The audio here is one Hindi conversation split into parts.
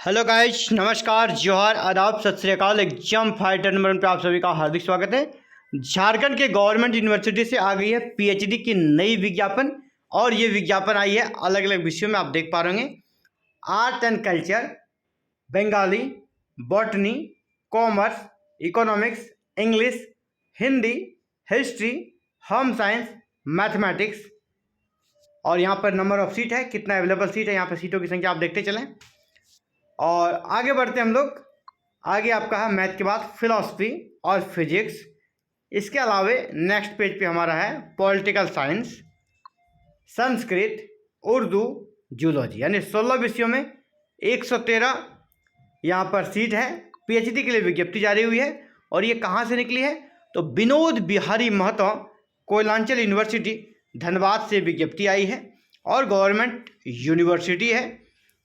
हेलो गाइस, नमस्कार, जोहार, आदाब, सत श्री अकाल। एग्जाम फाइटर नंबर 1 पे आप सभी का हार्दिक स्वागत है। झारखंड के गवर्नमेंट यूनिवर्सिटी से आ गई है पीएचडी की नई विज्ञापन, और ये विज्ञापन आई है अलग अलग विषयों में। आप देख पा रहे होंगे, art and culture, Bengali, botany, commerce, economics, English, Hindi, history, home science, mathematics. और यहाँ पर नंबर ऑफ सीट है, कितना अवेलेबल सीट है, यहाँ पर सीटों की संख्या आप देखते चलें। और आगे बढ़ते हम लोग। आगे आपका है मैथ के बाद फिलॉसफी और फिजिक्स। इसके अलावे नेक्स्ट पेज पे हमारा है political science, Sanskrit, Urdu, zoology, यानी 16 विषयों में 113 यहाँ पर सीट है। पीएचडी के लिए विज्ञप्ति जारी हुई है, और ये कहाँ से निकली है तो विनोद बिहारी महतो कोयलांचल यूनिवर्सिटी धनबाद से विज्ञप्ति आई है, और गवर्नमेंट यूनिवर्सिटी है।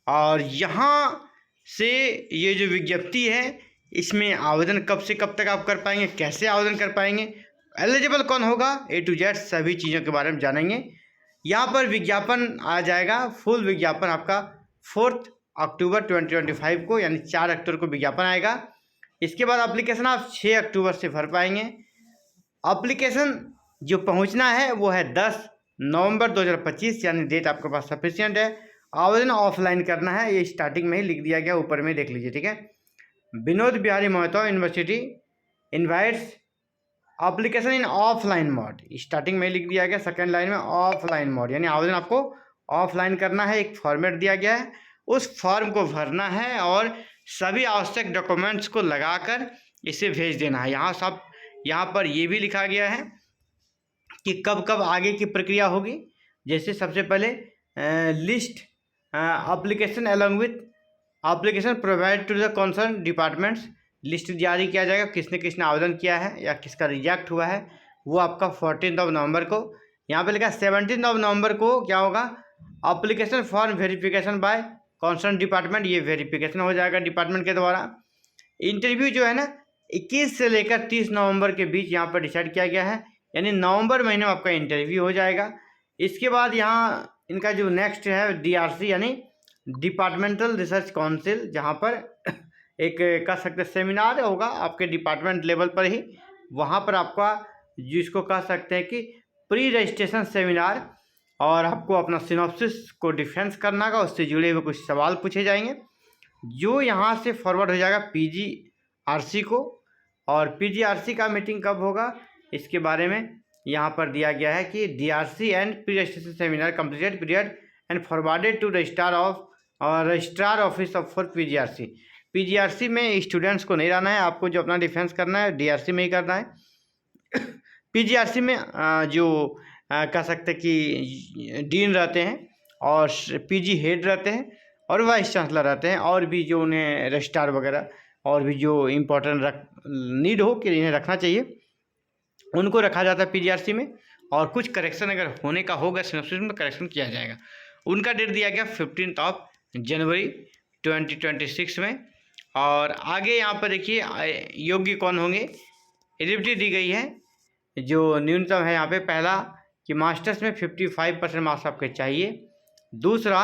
और यहाँ से ये जो विज्ञप्ति है, इसमें आवेदन कब से कब तक आप कर पाएंगे, कैसे आवेदन कर पाएंगे, एलिजिबल कौन होगा, A to Z सभी चीज़ों के बारे में जानेंगे। यहाँ पर विज्ञापन आ जाएगा, फुल विज्ञापन आपका 4 अक्टूबर 2025 को, यानी 4 अक्टूबर को विज्ञापन आएगा। इसके बाद एप्लीकेशन आप 6 अक्टूबर से भर पाएंगे। एप्लीकेशन जो पहुँचना है वो है 10 नवंबर 2025, यानी डेट आपके पास सफिशियंट है। आवेदन ऑफलाइन करना है, ये स्टार्टिंग में ही लिख दिया गया, ऊपर में देख लीजिए, ठीक है। Vinod Bihari Mahto university invites application in offline mode, starting में ही लिख दिया गया, सेकंड लाइन में ऑफलाइन मोड, यानी आवेदन आपको ऑफलाइन करना है। एक फॉर्मेट दिया गया है, उस फॉर्म को भरना है और सभी आवश्यक डॉक्यूमेंट्स को लगाकर इसे भेज देना है। यहाँ पर ये भी लिखा गया है कि कब कब आगे की प्रक्रिया होगी। जैसे सबसे पहले list application along with application provide to the concern departments, list जारी किया जाएगा, किसने किसने आवेदन किया है या किसका रिजेक्ट हुआ है, वो आपका 14 नवंबर को। यहाँ पे लिखा 17 नवंबर को क्या होगा, application for verification bye concern department, ये वेरिफिकेशन हो जाएगा डिपार्टमेंट के द्वारा। इंटरव्यू जो है ना 21 से लेकर 30 नवंबर के बीच यहाँ पर डिसाइड किया गया है, यानी नवंबर महीने में आपका इंटरव्यू हो जाएगा। इसके बाद यहाँ इनका जो नेक्स्ट है DRC, यानी डिपार्टमेंटल रिसर्च काउंसिल, जहाँ पर एक कह सकते सेमिनार होगा आपके डिपार्टमेंट लेवल पर ही। वहाँ पर आपका जिसको कह सकते हैं कि प्री रजिस्ट्रेशन सेमिनार, और आपको अपना सिनॉप्सिस को डिफेंस करना होगा, उससे जुड़े हुए कुछ सवाल पूछे जाएंगे, जो यहाँ से फॉरवर्ड हो जाएगा PGRC को। और PGRC का मीटिंग कब होगा, इसके बारे में यहाँ पर दिया गया है कि DRC and pre registration seminar completed period and forwarded to registrar office of for PGRC में स्टूडेंट्स को नहीं रहना है, आपको जो अपना डिफेंस करना है DRC में ही करना है। PGRC में जो कह सकते कि डीन रहते हैं, और PG हेड रहते हैं, और वाइस चांसलर रहते हैं, और भी जो उन्हें रजिस्ट्रार वगैरह और भी जो इम्पोर्टेंट नीड हो कि इन्हें रखना चाहिए, उनको रखा जाता है PGRC में। और कुछ करेक्शन अगर होने का होगा सिनॉप्सिस में, करेक्शन किया जाएगा। उनका डेट दिया गया 15 जनवरी 2026 में। और आगे यहाँ पर देखिए योग्य कौन होंगे, एलिजिबिलिटी दी गई है जो न्यूनतम है यहाँ पे। पहला कि मास्टर्स में 55% मार्क्स आपके चाहिए। दूसरा,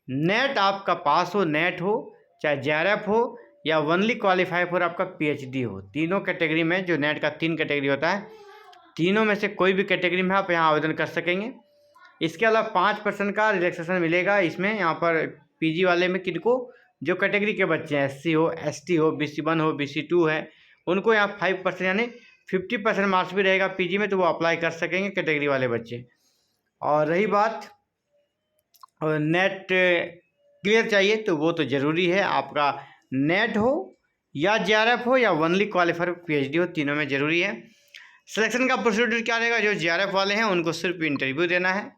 नेट आपका पास हो, नेट हो, चाहे JRF हो या ओनली क्वालिफाई फॉर आपका PhD हो। तीनों कैटेगरी में, जो नेट का 3 कैटेगरी होता है, तीनों में से कोई भी कैटेगरी में आप यहाँ आवेदन कर सकेंगे। इसके अलावा 5% का रिलैक्सेशन मिलेगा इसमें। यहाँ पर PG वाले में किनको, जो कैटेगरी के बच्चे हैं, SC हो, ST हो, BC1 हो, BC2 है, उनको यहाँ 5% यानी 50% मार्क्स भी रहेगा PG में, तो वो अप्लाई कर सकेंगे कैटेगरी वाले बच्चे। और रही बात नेट क्लियर चाहिए, तो वो तो ज़रूरी है, आपका नेट हो या JRF हो या ओनली क्वालिफाइड PhD हो, तीनों में ज़रूरी है। सिलेक्शन का प्रोसीड्यूर क्या रहेगा, जो JRF वाले हैं उनको सिर्फ इंटरव्यू देना है,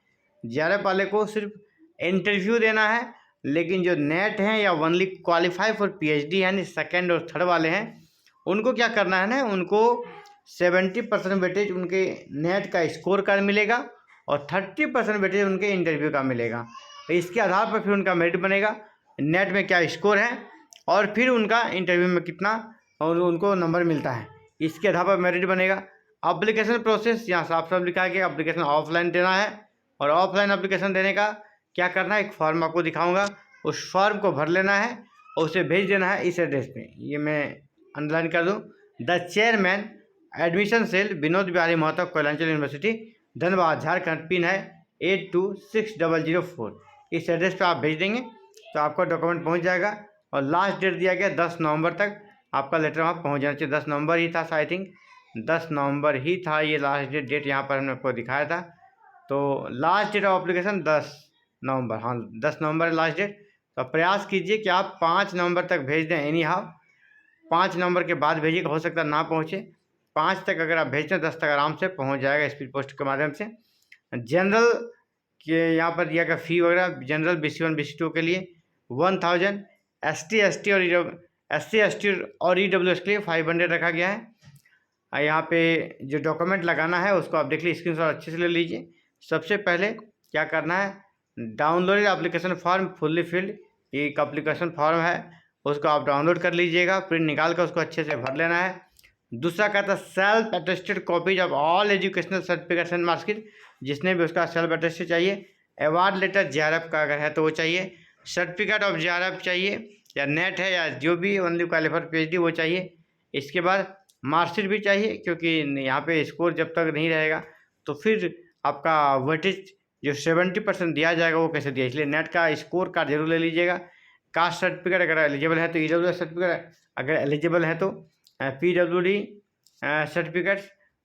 JRF वाले को सिर्फ इंटरव्यू देना है। लेकिन जो नेट हैं या ओनली क्वालिफाई फॉर PhD यानी सेकेंड और थर्ड वाले हैं, उनको क्या करना है ना, उनको 70% वेटेज उनके नेट का स्कोर कार्ड मिलेगा, और 30% वेटेज उनके इंटरव्यू का मिलेगा। इसके आधार पर फिर उनका मेरिट बनेगा, नेट में क्या स्कोर है और फिर उनका इंटरव्यू में कितना और उनको नंबर मिलता है, इसके आधार पर मेरिट बनेगा। एप्लीकेशन प्रोसेस यहाँ साफ साफ लिखा गया, एप्लीकेशन ऑफलाइन देना है, और ऑफलाइन एप्लीकेशन देने का क्या करना है, एक फॉर्म आपको दिखाऊंगा, उस फॉर्म को भर लेना है और उसे भेज देना है इस एड्रेस पे। ये मैं अंडरलाइन कर दूँ, the chairman admission cell Vinod Bihari Mahto Koylanchal university Dhanbad Jharkhand, pin है 826004। इस एड्रेस पे आप भेज देंगे तो आपका डॉक्यूमेंट पहुंच जाएगा। और लास्ट डेट दिया गया 10 नवंबर तक आपका लेटर वहाँ पहुंच जाना चाहिए। 10 नवंबर ही था, आई थिंक 10 नवंबर ही था ये लास्ट डेट यहाँ पर हमने आपको दिखाया था। तो लास्ट डेट ऑफ एप्लीकेशन 10 नवंबर, हाँ 10 नवंबर लास्ट डेट। तो प्रयास कीजिए कि आप 5 नवंबर तक भेज दें। एनी हाउ 5 नवंबर के बाद भेजिएगा, हो सकता है ना पहुँचे। 5 तक अगर आप भेजते हैं 10 तक आराम से पहुँच जाएगा स्पीड पोस्ट के माध्यम से। जनरल के यहाँ पर दिया गया फ़ी वगैरह, जनरल BC1 BC2 के लिए 1000, ST और EWS के लिए 500 रखा गया है। यहाँ पे जो डॉक्यूमेंट लगाना है उसको आप देख लीजिए, स्क्रीनशॉट अच्छे से ले लीजिए। सबसे पहले क्या करना है, downloaded application form fully filled, एक एप्लीकेशन फॉर्म है उसको आप डाउनलोड कर लीजिएगा, प्रिंट निकाल कर उसको अच्छे से भर लेना है। दूसरा कहता है self attested copies of all educational certificates and marksheet, जिसने भी उसका सेल्फ अटेस्टेड चाहिए। अवार्ड लेटर JRF का अगर है तो वो चाहिए। सर्टिफिकेट ऑफ JRF चाहिए, या नेट है या जो भी ओनली क्वालिफाइड PhD वो चाहिए। इसके बाद मार्कशीट भी चाहिए, क्योंकि यहाँ पे स्कोर जब तक नहीं रहेगा तो फिर आपका वेटेज जो 70% दिया जाएगा वो कैसे दिया, इसलिए नेट का स्कोर कार्ड जरूर ले लीजिएगा। कास्ट सर्टिफिकेट अगर एलिजिबल है तो EWS सर्टिफिकेट, अगर एलिजिबल है तो PWD certificates,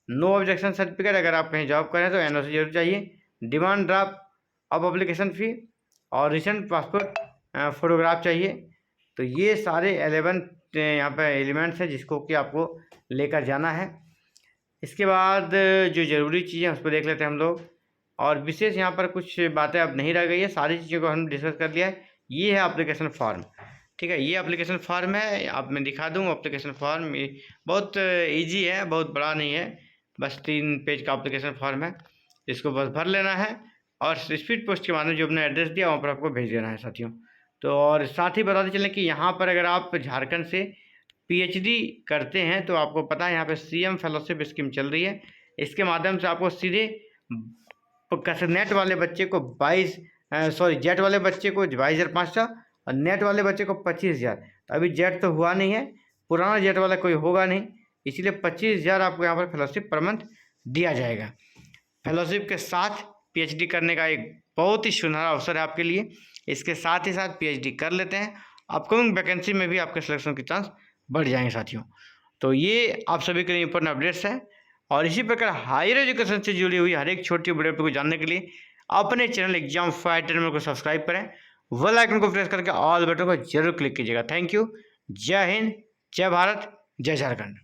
no objection certificate, अगर आप कहीं जॉब करें तो NOC जरूर चाहिए। Demand draft of application fee और रिसेंट पासपोर्ट फोटोग्राफ चाहिए। तो ये सारे 11 यहाँ पर एलिमेंट्स हैं जिसको कि आपको लेकर जाना है। इसके बाद जो ज़रूरी चीज़ें उस पर देख लेते हैं हम लोग, और विशेष यहाँ पर कुछ बातें अब नहीं रह गई है, सारी चीज़ों को हम डिस्कस कर लिया है। ये है एप्लीकेशन फॉर्म, ठीक है, ये एप्लीकेशन फॉर्म है। अब मैं दिखा दूँ एप्लीकेशन फॉर्म, ये बहुत ईजी है, बहुत बड़ा नहीं है, बस 3 पेज का एप्लीकेशन फॉर्म है। इसको बस भर लेना है और स्पीड पोस्ट के माध्यम जो अपने एड्रेस दिया वहाँ पर आपको भेज देना है साथियों। तो और साथ ही बताते चलें कि यहाँ पर अगर आप झारखंड से PhD करते हैं तो आपको पता है यहाँ पे CM फेलोशिप स्कीम चल रही है। इसके माध्यम से आपको सीधे नेट वाले बच्चे को जेट वाले बच्चे को 22,500 और नेट वाले बच्चे को 25,000। तो अभी जेट तो हुआ नहीं है, पुराना जेट वाला कोई होगा नहीं, इसलिए 25,000 आपको यहाँ पर फेलोशिप पर मंथ दिया जाएगा। फेलोशिप के साथ PhD करने का एक बहुत ही सुनहरा अवसर है आपके लिए। इसके साथ ही साथ PhD कर लेते हैं, अपकमिंग वैकेंसी में भी आपके सिलेक्शन के चांस बढ़ जाएंगे साथियों। तो ये आप सभी के लिए इंपॉर्टेंट अपडेट्स हैं, और इसी प्रकार हायर एजुकेशन से जुड़ी हुई हर एक छोटी बड़ी अपडेट को जानने के लिए अपने चैनल एग्जाम फाइटर को सब्सक्राइब करें, बेल आइकन को प्रेस करके ऑल बटन को जरूर क्लिक कीजिएगा। Thank you. जय हिंद, जय भारत, जय झारखंड।